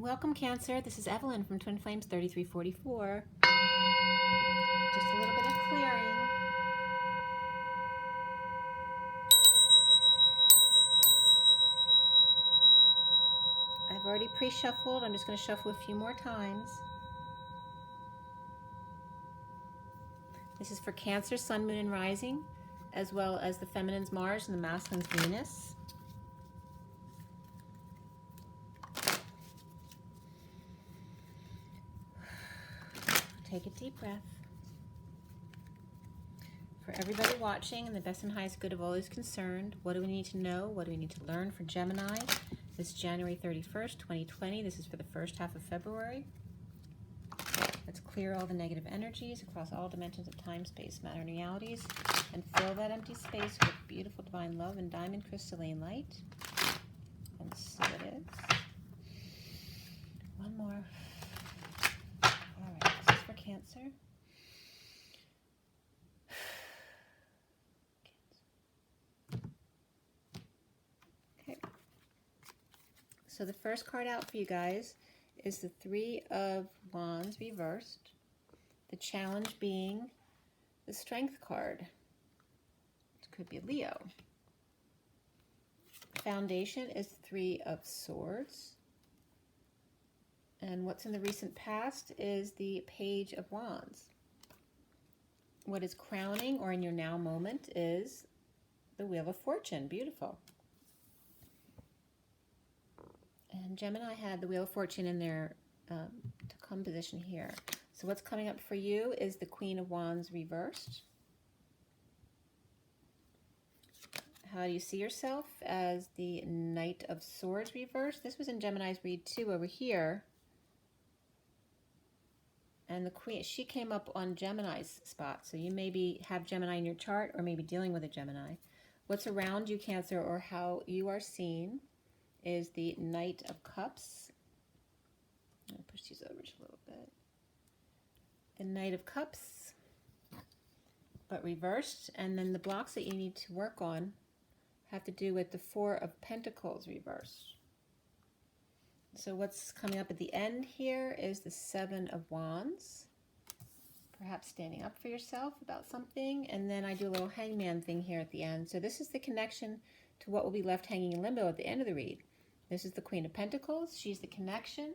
Welcome, Cancer. This is Evelyn from Twin Flames 3344. Just a little bit of clearing. I've already pre-shuffled. I'm just going to shuffle a few more times. This is for Cancer, Sun, Moon, and Rising, as well as the feminine's Mars and the masculine's Venus. Take a deep breath. For everybody watching, and the best and highest good of all is concerned, what do we need to know? What do we need to learn for Gemini? This January 31st, 2020. This is for the first half of February. Let's clear all the negative energies across all dimensions of time, space, matter, and realities, and fill that empty space with beautiful divine love and diamond crystalline light. And so it is. One more. All right, this is for Cancer. Okay. So the first card out for you guys is the Three of Wands reversed. The challenge being the Strength card. It could be a Leo. Foundation is Three of Swords. And what's in the recent past is the Page of Wands. What is crowning or in your now moment is the Wheel of Fortune. Beautiful. And Gemini had the Wheel of Fortune in their to come position here. So what's coming up for you is the Queen of Wands reversed. How do you see yourself? As the Knight of Swords reversed. This was in Gemini's read too over here. And the Queen, she came up on Gemini's spot. So you maybe have Gemini in your chart or maybe dealing with a Gemini. What's around you, Cancer, or how you are seen is the Knight of Cups. I'm going to push these over just a little bit. The Knight of Cups, but reversed. And then the blocks that you need to work on have to do with the Four of Pentacles reversed. So what's coming up at the end here is the Seven of Wands. Perhaps standing up for yourself about something. And then I do a little hangman thing here at the end. So this is the connection to what will be left hanging in limbo at the end of the read. This is the Queen of Pentacles. She's the connection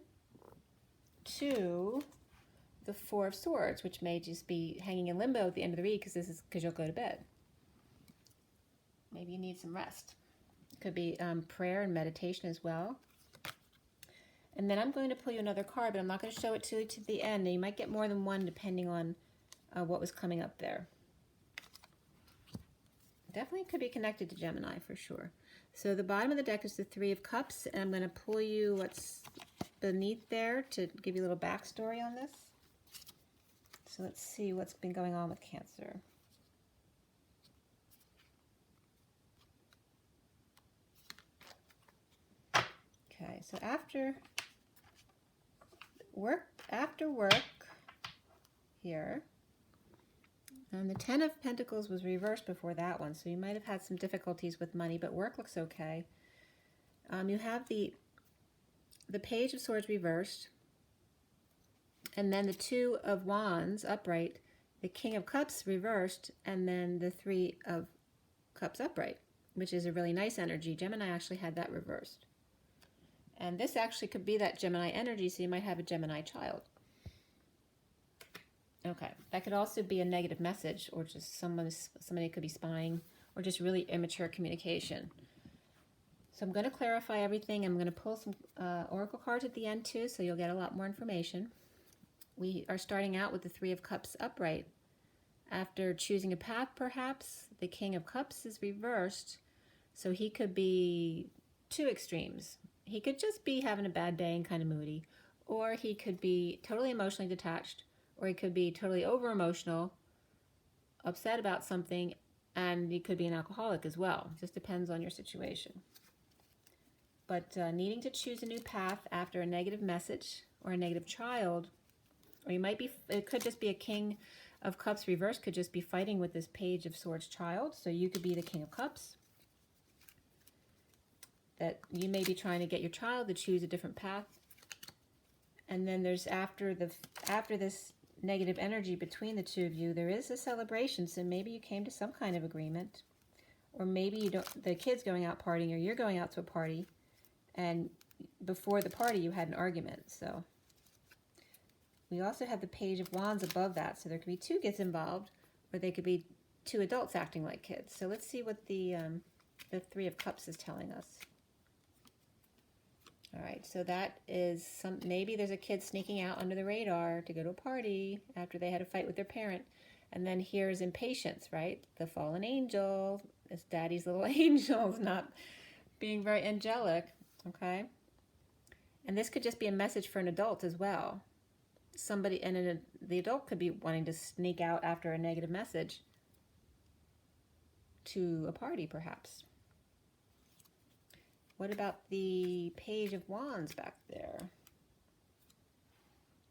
to the Four of Swords, which may just be hanging in limbo at the end of the read because you'll go to bed. Maybe you need some rest. It could be prayer and meditation as well. And then I'm going to pull you another card, but I'm not going to show it to you to the end. Now, you might get more than one depending on what was coming up there. Definitely could be connected to Gemini for sure. So the bottom of the deck is the Three of Cups, and I'm going to pull you what's beneath there to give you a little backstory on this. So let's see what's been going on with Cancer. Okay, so after work here, and the Ten of Pentacles was reversed before that one, so you might have had some difficulties with money, but work looks okay. You have the Page of Swords reversed, and then the Two of Wands upright, the King of Cups reversed, and then the Three of Cups upright, which is a really nice energy. Gemini actually had that reversed. And this actually could be that Gemini energy, so you might have a Gemini child. Okay, that could also be a negative message, or just somebody could be spying, or just really immature communication. So I'm going to clarify everything. I'm going to pull some oracle cards at the end too, so you'll get a lot more information. We are starting out with the Three of Cups upright. After choosing a path, perhaps, the King of Cups is reversed, so he could be two extremes. He could just be having a bad day and kind of moody, or he could be totally emotionally detached, or he could be totally over-emotional, upset about something, and he could be an alcoholic as well. It just depends on your situation. But needing to choose a new path after a negative message or a negative child, or you might be, it could just be a King of Cups reversed, could just be fighting with this Page of Swords child, so you could be the King of Cups. That you may be trying to get your child to choose a different path And then there's after this negative energy between the two of you, there is a celebration. So maybe you came to some kind of agreement, or maybe you don't. The kid's going out partying, or you're going out to a party, and before the party you had an argument. So we also have the Page of Wands above that, so there could be two kids involved, or they could be two adults acting like kids. So let's see what the Three of Cups is telling us. All right, so that is maybe there's a kid sneaking out under the radar to go to a party after they had a fight with their parent. And then here's impatience, right? The fallen angel, it's daddy's little angels not being very angelic, okay? And this could just be a message for an adult as well. Somebody, and the adult could be wanting to sneak out after a negative message to a party, perhaps. What about the Page of Wands back there?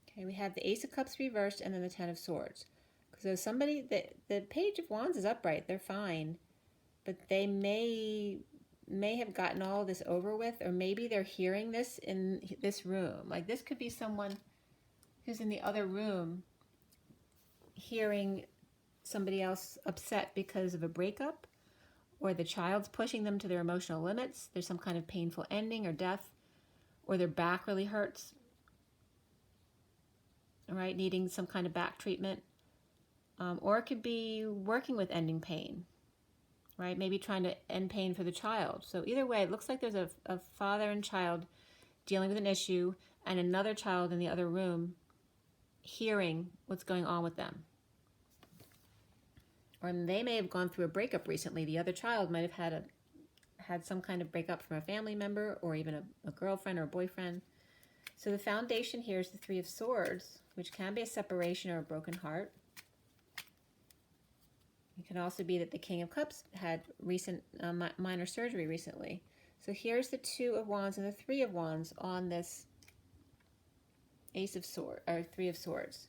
Okay, we have the Ace of Cups reversed and then the Ten of Swords. So somebody, the Page of Wands is upright, they're fine, but they may have gotten all of this over with, or maybe they're hearing this in this room. Like this could be someone who's in the other room hearing somebody else upset because of a breakup, or the child's pushing them to their emotional limits. There's some kind of painful ending or death, or their back really hurts, all right, needing some kind of back treatment. Or it could be working with ending pain, right? Maybe trying to end pain for the child. So either way, it looks like there's a father and child dealing with an issue, and another child in the other room hearing what's going on with them. Or they may have gone through a breakup recently. The other child might have had some kind of breakup from a family member, or even a girlfriend or a boyfriend. So the foundation here is the Three of Swords, which can be a separation or a broken heart. It can also be that the King of Cups had recent minor surgery recently. So here's the Two of Wands and the Three of Wands on this Ace of Swords, or Three of Swords.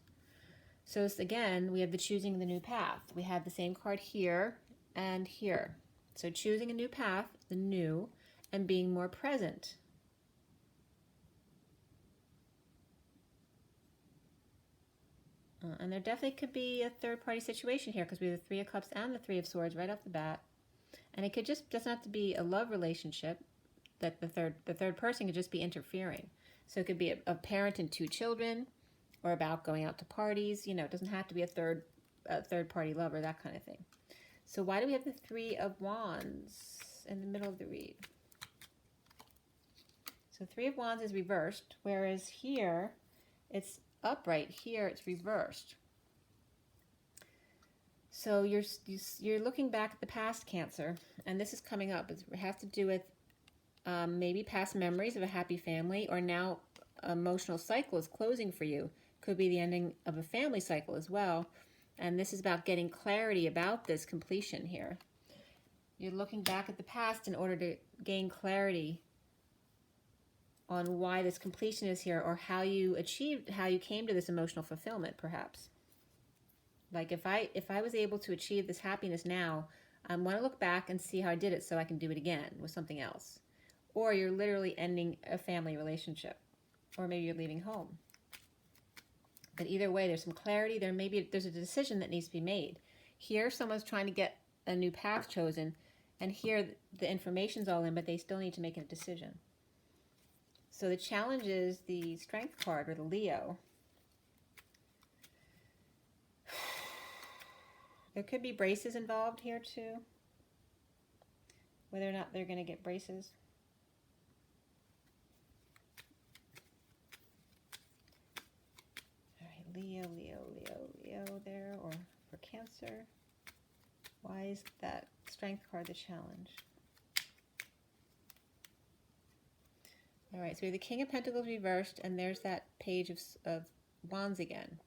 So again, we have the choosing the new path. We have the same card here and here. So choosing a new path, the new, and being more present. And there definitely could be a third-party situation here, because we have the Three of Cups and the Three of Swords right off the bat. And it could doesn't have to be a love relationship, that the third person could just be interfering. So it could be a parent and two children, or about going out to parties. You know, it doesn't have to be a third-party lover, that kind of thing. So why do we have the Three of Wands in the middle of the read? So Three of Wands is reversed, whereas here it's upright. Here it's reversed. So you're looking back at the past, Cancer, and this is coming up. It has to do with maybe past memories of a happy family, or now emotional cycle is closing for you. Could be the ending of a family cycle as well. And this is about getting clarity about this completion here. You're looking back at the past in order to gain clarity on why this completion is here, or how you came to this emotional fulfillment, perhaps. Like if I was able to achieve this happiness now, I want to look back and see how I did it so I can do it again with something else. Or you're literally ending a family relationship, or maybe you're leaving home. But either way, there's some clarity. There's a decision that needs to be made. Here, someone's trying to get a new path chosen, and here the information's all in, but they still need to make a decision. So the challenge is the Strength card, or the Leo. There could be braces involved here too. Whether or not they're going to get braces. All right, Leo there, or for Cancer. Why is that Strength card the challenge? All right, so we have the King of Pentacles reversed, and there's that Page of Wands again.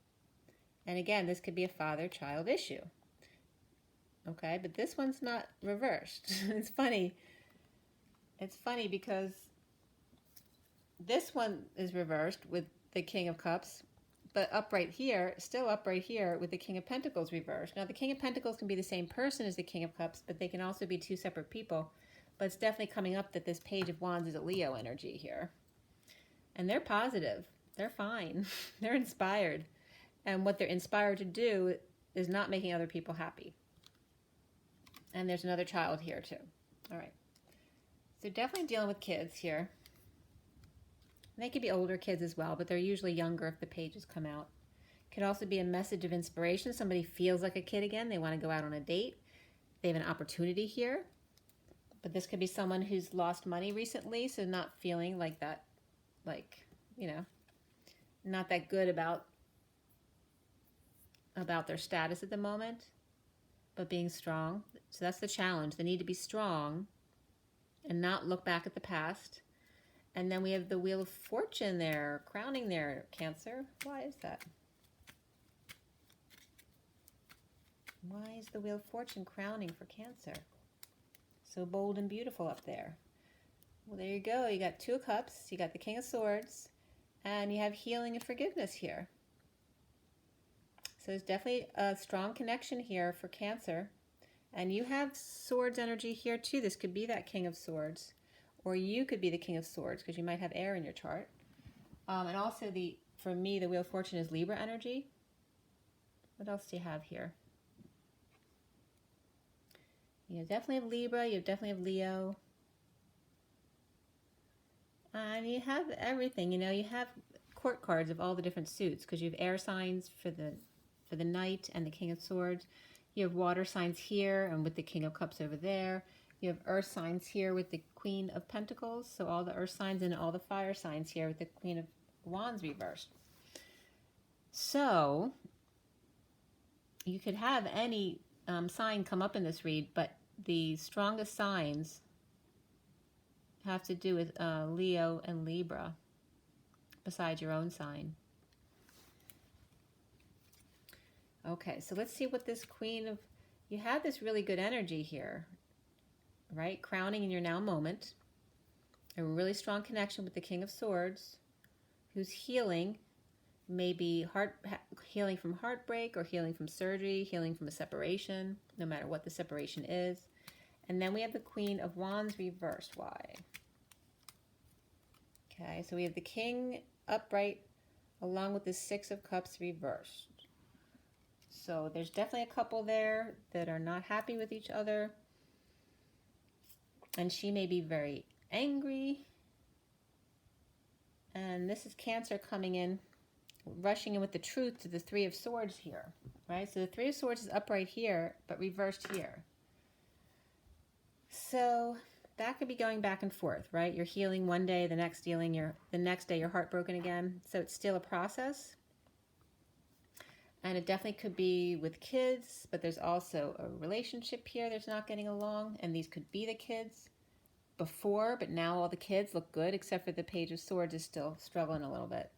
And again, this could be a father-child issue. Okay, but this one's not reversed. It's funny. It's funny because this one is reversed with the King of Cups, but upright here, still upright here with the King of Pentacles reversed. Now, the King of Pentacles can be the same person as the King of Cups, but they can also be two separate people. But it's definitely coming up that this Page of Wands is a Leo energy here. And they're positive. They're fine. They're inspired. And what they're inspired to do is not making other people happy. And there's another child here too. All right. So definitely dealing with kids here. And they could be older kids as well, but they're usually younger if the pages come out. Could also be a message of inspiration. Somebody feels like a kid again. They want to go out on a date. They have an opportunity here. But this could be someone who's lost money recently, so not feeling like that, like, you know, not that good about their status at the moment, but being strong. So that's the challenge. They need to be strong and not look back at the past. And then we have the Wheel of Fortune there, crowning there, Cancer. Why is that? Why is the Wheel of Fortune crowning for Cancer? So bold and beautiful up there. Well, there you go. You got Two of Cups, you got the King of Swords, and you have healing and forgiveness here. So there's definitely a strong connection here for Cancer. And you have Swords energy here too. This could be that King of Swords. Or you could be the King of Swords because you might have air in your chart. And also, for me, the Wheel of Fortune is Libra energy. What else do you have here? You definitely have Libra. You definitely have Leo. And you have everything. You know, you have court cards of all the different suits because you have air signs for the Knight and the King of Swords. You have water signs here and with the King of Cups over there. You have earth signs here with the Queen of Pentacles. So all the earth signs and all the fire signs here with the Queen of Wands reversed. So you could have any sign come up in this read, but the strongest signs have to do with Leo and Libra, besides your own sign. Okay, so let's see what this Queen of... You have this really good energy here, right? Crowning in your now moment. A really strong connection with the King of Swords, who's healing, maybe healing from heartbreak or healing from surgery, healing from a separation, no matter what the separation is. And then we have the Queen of Wands reversed. Why? Okay, so we have the King upright along with the Six of Cups reversed. So there's definitely a couple there that are not happy with each other. And she may be very angry. And this is Cancer coming in, rushing in with the truth to the Three of Swords here, right? So the Three of Swords is upright here, but reversed here. So that could be going back and forth, right? You're healing one day, the next day you're heartbroken again. So it's still a process. And it definitely could be with kids, but there's also a relationship here that's not getting along. And these could be the kids before, but now all the kids look good, except for the Page of Swords is still struggling a little bit.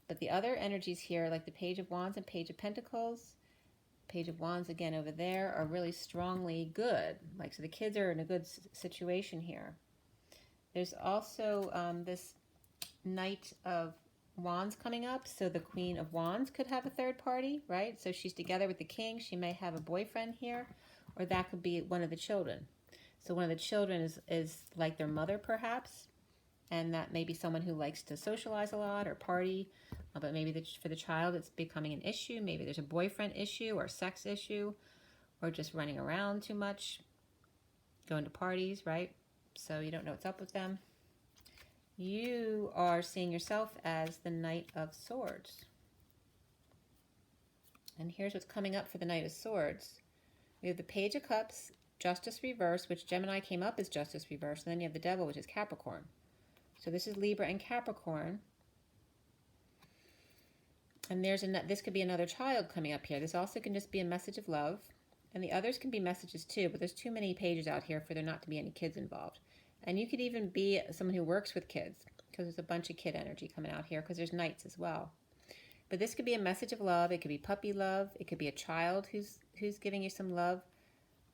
But the other energies here, like the Page of Wands and Page of Pentacles, Page of Wands again over there, are really strongly good. Like, so the kids are in a good situation here. There's also this Knight of Wands coming up, so the Queen of Wands could have a third party, right? So she's together with the King. She may have a boyfriend here, or that could be one of the children. So one of the children is like their mother, perhaps, and that may be someone who likes to socialize a lot or party, but maybe for the child it's becoming an issue. Maybe there's a boyfriend issue or sex issue, or just running around too much, going to parties, right? So you don't know what's up with them. You are seeing yourself as the Knight of Swords. And here's what's coming up for the Knight of Swords. We have the Page of Cups, Justice reversed, which Gemini came up as Justice reversed, and then you have the Devil, which is Capricorn. So this is Libra and Capricorn. And this could be another child coming up here. This also can just be a message of love. And the others can be messages too, but there's too many pages out here for there not to be any kids involved. And you could even be someone who works with kids, because there's a bunch of kid energy coming out here, because there's knights as well. But this could be a message of love. It could be puppy love. It could be a child who's giving you some love.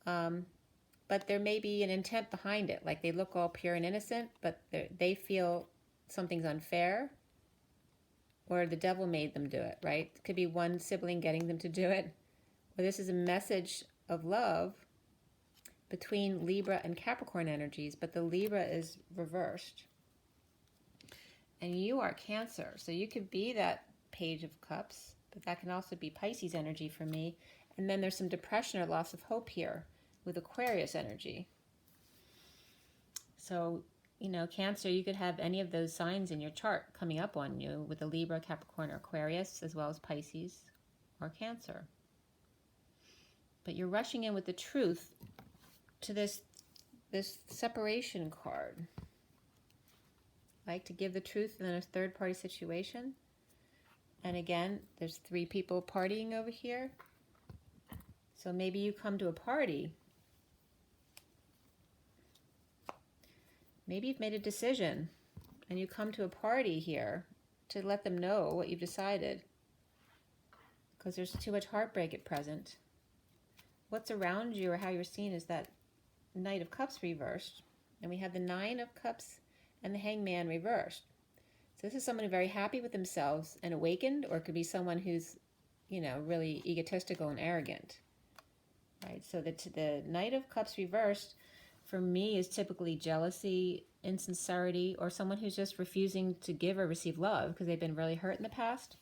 But there may be an intent behind it. Like, they look all pure and innocent, but they feel something's unfair, or the devil made them do it, right? It could be one sibling getting them to do it. But this is a message of love between Libra and Capricorn energies, but the Libra is reversed. And you are Cancer. So you could be that Page of Cups, but that can also be Pisces energy for me. And then there's some depression or loss of hope here with Aquarius energy. So, you know, Cancer, you could have any of those signs in your chart coming up on you with a Libra, Capricorn, or Aquarius, as well as Pisces or Cancer. But you're rushing in with the truth to this separation card. Like to give the truth in a third-party situation. And again, there's 3 people partying over here. So maybe you come to a party. Maybe you've made a decision and you come to a party here to let them know what you've decided. Because there's too much heartbreak at present. What's around you or how you're seen is that Knight of Cups reversed. And we have the 9 of Cups and the Hangman reversed. So this is someone very happy with themselves and awakened, or it could be someone who's, you know, really egotistical and arrogant. Right? So the Knight of Cups reversed for me is typically jealousy, insincerity, or someone who's just refusing to give or receive love because they've been really hurt in the past.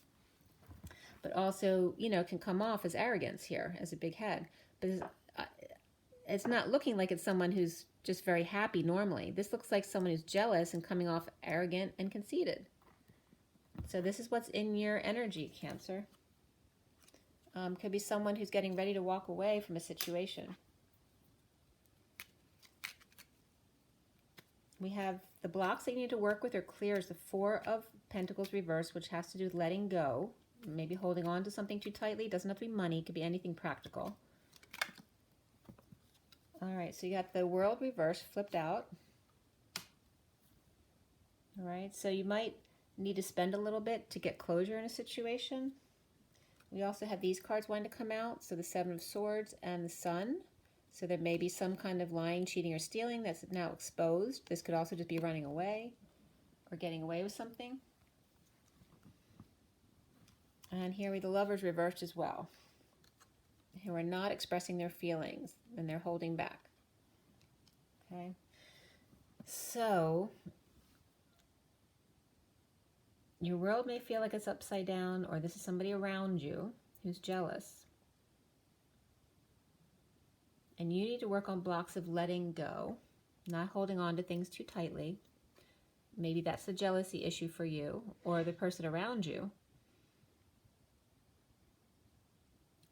But also, you know, can come off as arrogance here, as a big head. But it's not looking like it's someone who's just very happy normally. This looks like someone who's jealous and coming off arrogant and conceited. So this is what's in your energy, Cancer. Could be someone who's getting ready to walk away from a situation. We have the blocks that you need to work with or clear is the 4 of Pentacles reversed, which has to do with letting go. Maybe holding on to something too tightly. It doesn't have to be money. It could be anything practical. All right, so you got the World reversed, flipped out. All right, so you might need to spend a little bit to get closure in a situation. We also have these cards wanting to come out. So the 7 of Swords and the Sun. So there may be some kind of lying, cheating, or stealing that's now exposed. This could also just be running away or getting away with something. And here we the Lovers reversed as well, who are not expressing their feelings and they're holding back. Okay, so your world may feel like it's upside down, or this is somebody around you who's jealous. And you need to work on blocks of letting go, not holding on to things too tightly. Maybe that's the jealousy issue for you or the person around you.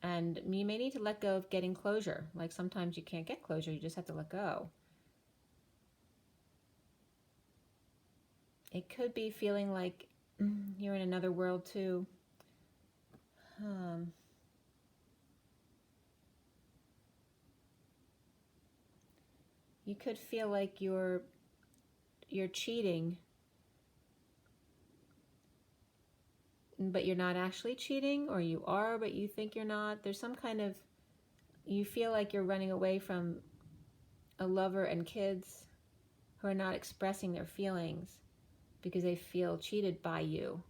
And you may need to let go of getting closure. Like sometimes you can't get closure, you just have to let go. It could be feeling like you're in another world too. You could feel like you're cheating, but you're not actually cheating, or you are, but you think you're not. There's some kind of, you feel like you're running away from a lover and kids who are not expressing their feelings because they feel cheated by you.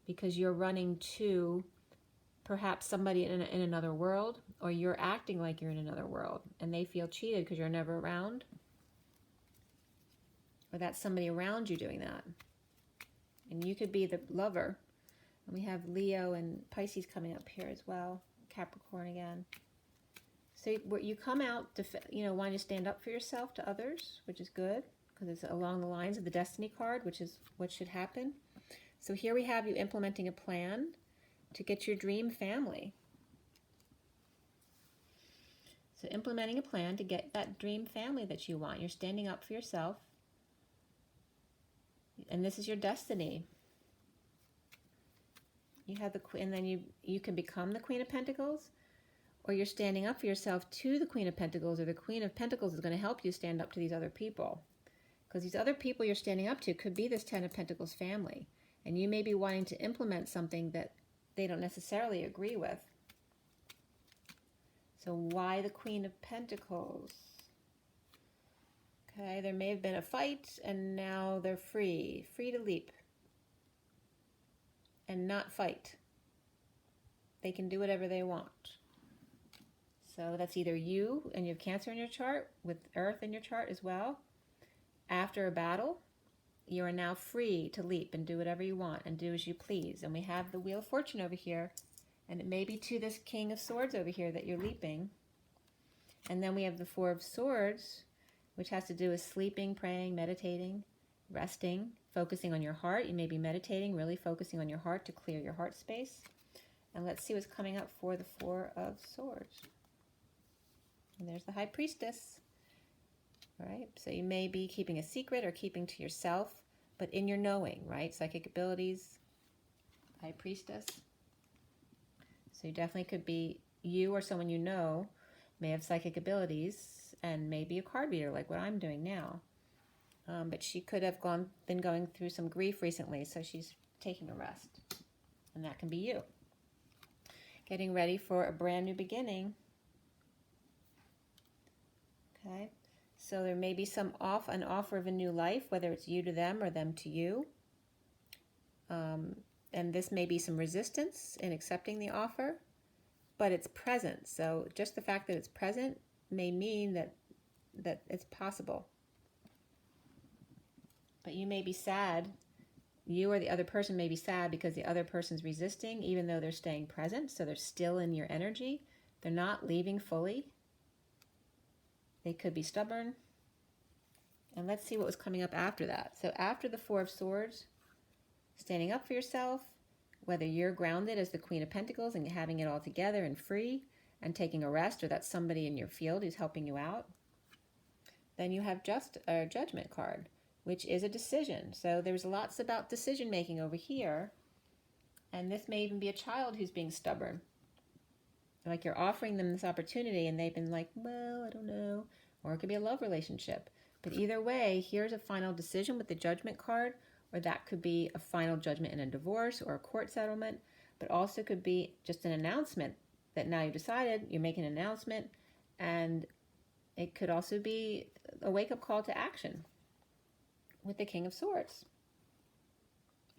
Because you're running to perhaps somebody in another world, or you're acting like you're in another world and they feel cheated because you're never around. Or that's somebody around you doing that. And you could be the lover. And we have Leo and Pisces coming up here as well. Capricorn again. So you come out to, wanting to stand up for yourself to others, which is good, because it's along the lines of the Destiny card, which is what should happen. So here we have you implementing a plan to get your dream family. So implementing a plan to get that dream family that you want. You're standing up for yourself. And this is your destiny. You have the Queen, and then you can become the Queen of Pentacles, or you're standing up for yourself to the Queen of Pentacles, or the Queen of Pentacles is going to help you stand up to these other people. Because these other people you're standing up to could be this 10 of Pentacles family. And you may be wanting to implement something that they don't necessarily agree with. So why the Queen of Pentacles? Okay, there may have been a fight and now they're free to leap and not fight. They can do whatever they want. So that's either you, and you have Cancer in your chart with Earth in your chart as well, after a battle, you are now free to leap and do whatever you want and do as you please. And we have the Wheel of Fortune over here, and it may be to this King of Swords over here that you're leaping. And then we have the Four of Swords, which has to do with sleeping, praying, meditating, resting, focusing on your heart. You may be meditating, really focusing on your heart to clear your heart space. And let's see what's coming up for the Four of Swords. And there's the High Priestess. All right, so you may be keeping a secret or keeping to yourself, but in your knowing, right? Psychic abilities, High Priestess. So you definitely could be, you or someone you know may have psychic abilities and may be a card reader like what I'm doing now. But she could have been going through some grief recently, so she's taking a rest. And that can be you. Getting ready for a brand new beginning. Okay. So there may be an offer of a new life, whether it's you to them or them to you. And this may be some resistance in accepting the offer, but it's present. So just the fact that it's present may mean that it's possible. But you may be sad. You or the other person may be sad because the other person's resisting, even though they're staying present. So they're still in your energy. They're not leaving fully. They could be stubborn. And let's see what was coming up after that. So after the Four of Swords, standing up for yourself, whether you're grounded as the Queen of Pentacles and having it all together and free and taking a rest, or that's somebody in your field who's helping you out. Then you have a Judgment card, which is a decision. So there's lots about decision making over here. And this may even be a child who's being stubborn. Like you're offering them this opportunity and they've been like, well, I don't know. Or it could be a love relationship. But either way, here's a final decision with the Judgment card, or that could be a final judgment in a divorce or a court settlement, but also could be just an announcement that now you've decided, you're making an announcement, and it could also be a wake-up call to action with the King of Swords.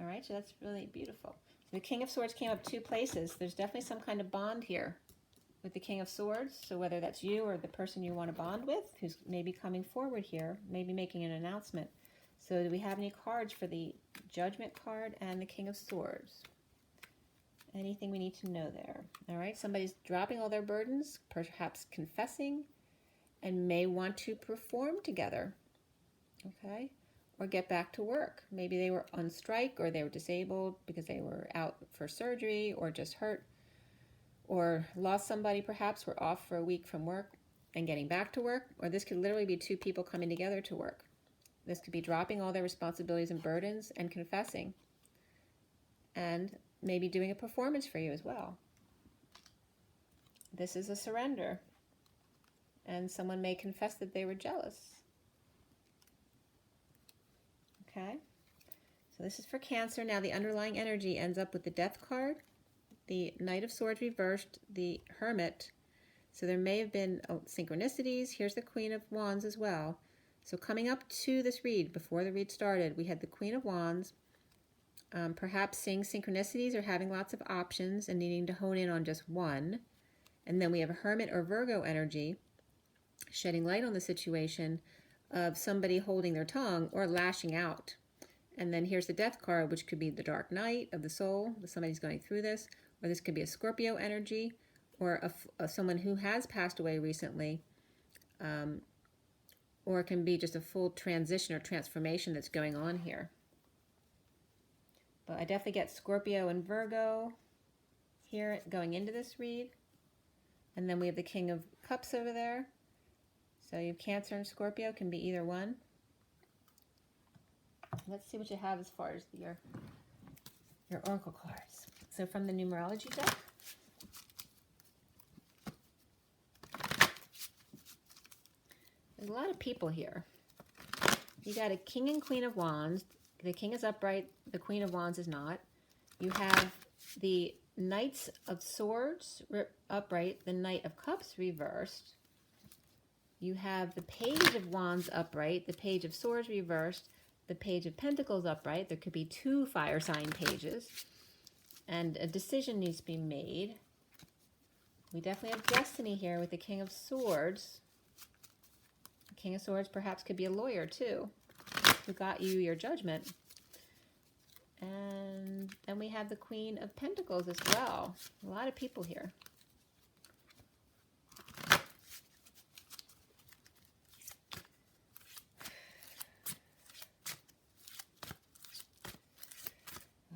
All right, so that's really beautiful. So the King of Swords came up two places. There's definitely some kind of bond here with the King of Swords. So whether that's you or the person you want to bond with, who's maybe coming forward here, maybe making an announcement. So do we have any cards for the Judgment card and the King of Swords? Anything we need to know there? All right, somebody's dropping all their burdens, perhaps confessing, and may want to perform together. Okay, or get back to work. Maybe they were on strike, or they were disabled because they were out for surgery, or just hurt, or lost somebody perhaps, were off for a week from work and getting back to work. Or this could literally be two people coming together to work. This could be dropping all their responsibilities and burdens and confessing, and maybe doing a performance for you as well. This is a surrender, and someone may confess that they were jealous. Okay, so this is for Cancer. Now the underlying energy ends up with the Death card, the Knight of Swords reversed, the Hermit. So there may have been synchronicities. Here's the Queen of Wands as well. So coming up to this read, before the read started, we had the Queen of Wands, perhaps seeing synchronicities or having lots of options and needing to hone in on just one. And then we have a Hermit or Virgo energy, shedding light on the situation of somebody holding their tongue or lashing out. And then here's the Death card, which could be the Dark Night of the soul, somebody's going through this, or this could be a Scorpio energy, or someone who has passed away recently, or it can be just a full transition or transformation that's going on here. But I definitely get Scorpio and Virgo here going into this read. And then we have the King of Cups over there. So you have Cancer and Scorpio, can be either one. Let's see what you have as far as your oracle cards. So from the numerology deck, there's a lot of people here. You got a King and Queen of Wands. The King is upright, the Queen of Wands is not. You have the Knights of Swords upright, the Knight of Cups reversed. You have the Page of Wands upright, the Page of Swords reversed, the Page of Pentacles upright. There could be two fire sign pages. And a decision needs to be made. We definitely have Destiny here with the King of Swords. The King of Swords perhaps could be a lawyer too. who got you your judgment. And then we have the Queen of Pentacles as well. A lot of people here.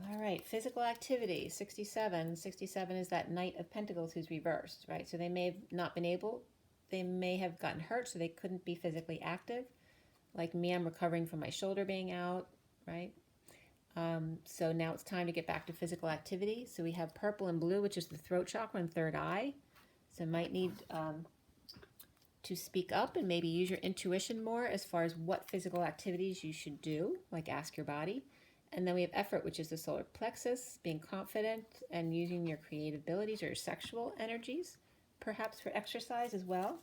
All right, physical activity, 67. 67 is that Knight of Pentacles who's reversed, right? So they may have not been able, they may have gotten hurt, so they couldn't be physically active. Like me, I'm recovering from my shoulder being out, right? So now it's time to get back to physical activity. So we have purple and blue, which is the throat chakra and third eye. So might need to speak up and maybe use your intuition more as far as what physical activities you should do, like ask your body. And then we have effort, which is the solar plexus, being confident and using your creative abilities or your sexual energies, perhaps for exercise as well,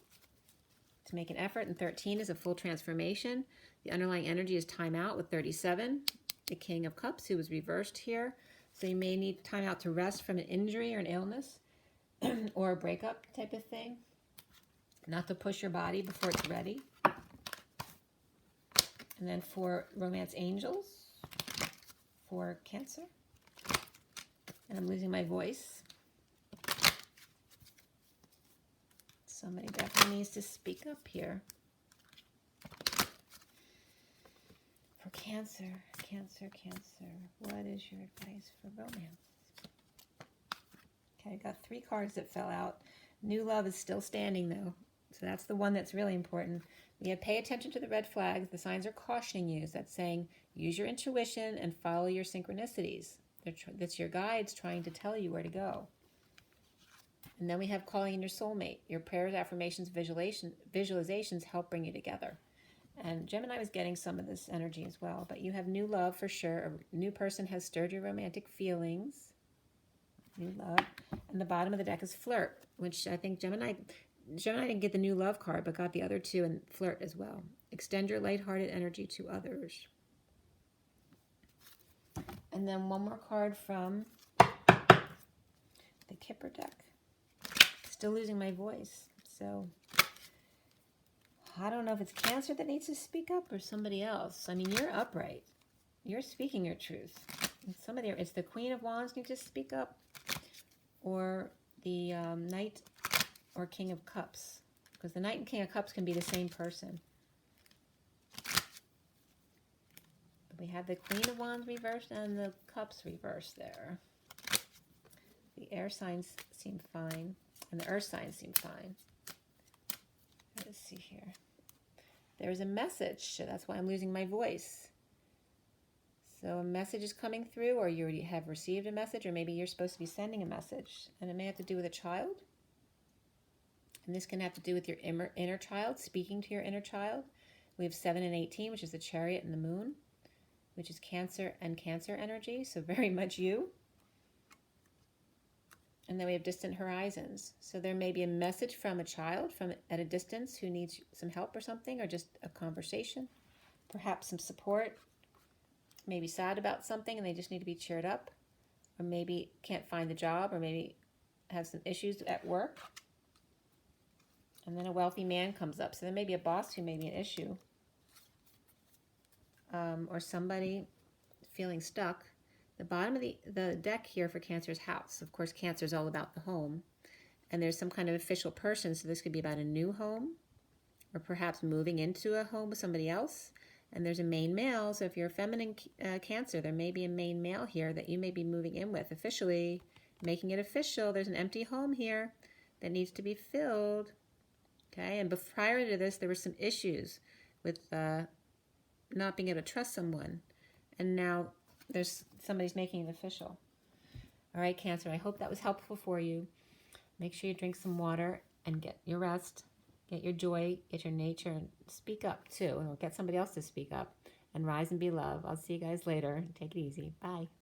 to make an effort. And 13 is a full transformation. The underlying energy is time out with 37, the King of Cups, who was reversed here. So you may need time out to rest from an injury or an illness or a breakup type of thing. Not to push your body before it's ready. And then for romance angels, for Cancer. And I'm losing my voice. Somebody definitely needs to speak up here. For Cancer, Cancer, Cancer, what is your advice for romance? Okay, I got 3 cards that fell out. New love is still standing though. So that's the one that's really important. We have pay attention to the red flags. The signs are cautioning you. That's saying use your intuition and follow your synchronicities. That's your guides trying to tell you where to go. And then we have calling in your soulmate. Your prayers, affirmations, visualizations help bring you together. And Gemini was getting some of this energy as well. But you have new love for sure. A new person has stirred your romantic feelings. New love. And the bottom of the deck is flirt, which I think Gemini didn't get the new love card, but got the other 2 and flirt as well. Extend your lighthearted energy to others. And then one more card from the Kipper deck. Still losing my voice. So I don't know if it's Cancer that needs to speak up or somebody else. I mean, you're upright. You're speaking your truth. And somebody, it's the Queen of Wands needs to speak up, or the Knight or King of Cups, because the Knight and King of Cups can be the same person. But we have the Queen of Wands reversed and the Cups reversed there. The air signs seem fine, and the earth signs seem fine. Let's see here. There's a message, so that's why I'm losing my voice. So a message is coming through, or you already have received a message, or maybe you're supposed to be sending a message, and it may have to do with a child. And this can have to do with your inner child, speaking to your inner child. We have 7 and 18, which is the Chariot and the Moon, which is Cancer and Cancer energy, so very much you. And then we have distant horizons. So there may be a message from a child from at a distance who needs some help or something, or just a conversation, perhaps some support, maybe sad about something and they just need to be cheered up, or maybe can't find the job, or maybe have some issues at work. And then a wealthy man comes up. So there may be a boss who may be an issue, or somebody feeling stuck. The bottom of the deck here for Cancer's house. Of course, Cancer is all about the home. And there's some kind of official person, so this could be about a new home, or perhaps moving into a home with somebody else. And there's a main male, so if you're a feminine Cancer, there may be a main male here that you may be moving in with officially, making it official. There's an empty home here that needs to be filled. Okay, and prior to this, there were some issues with not being able to trust someone. And now somebody's making it official. All right, Cancer, I hope that was helpful for you. Make sure you drink some water and get your rest, get your joy, get your nature, and speak up too. Or get somebody else to speak up, and rise and be love. I'll see you guys later. Take it easy. Bye.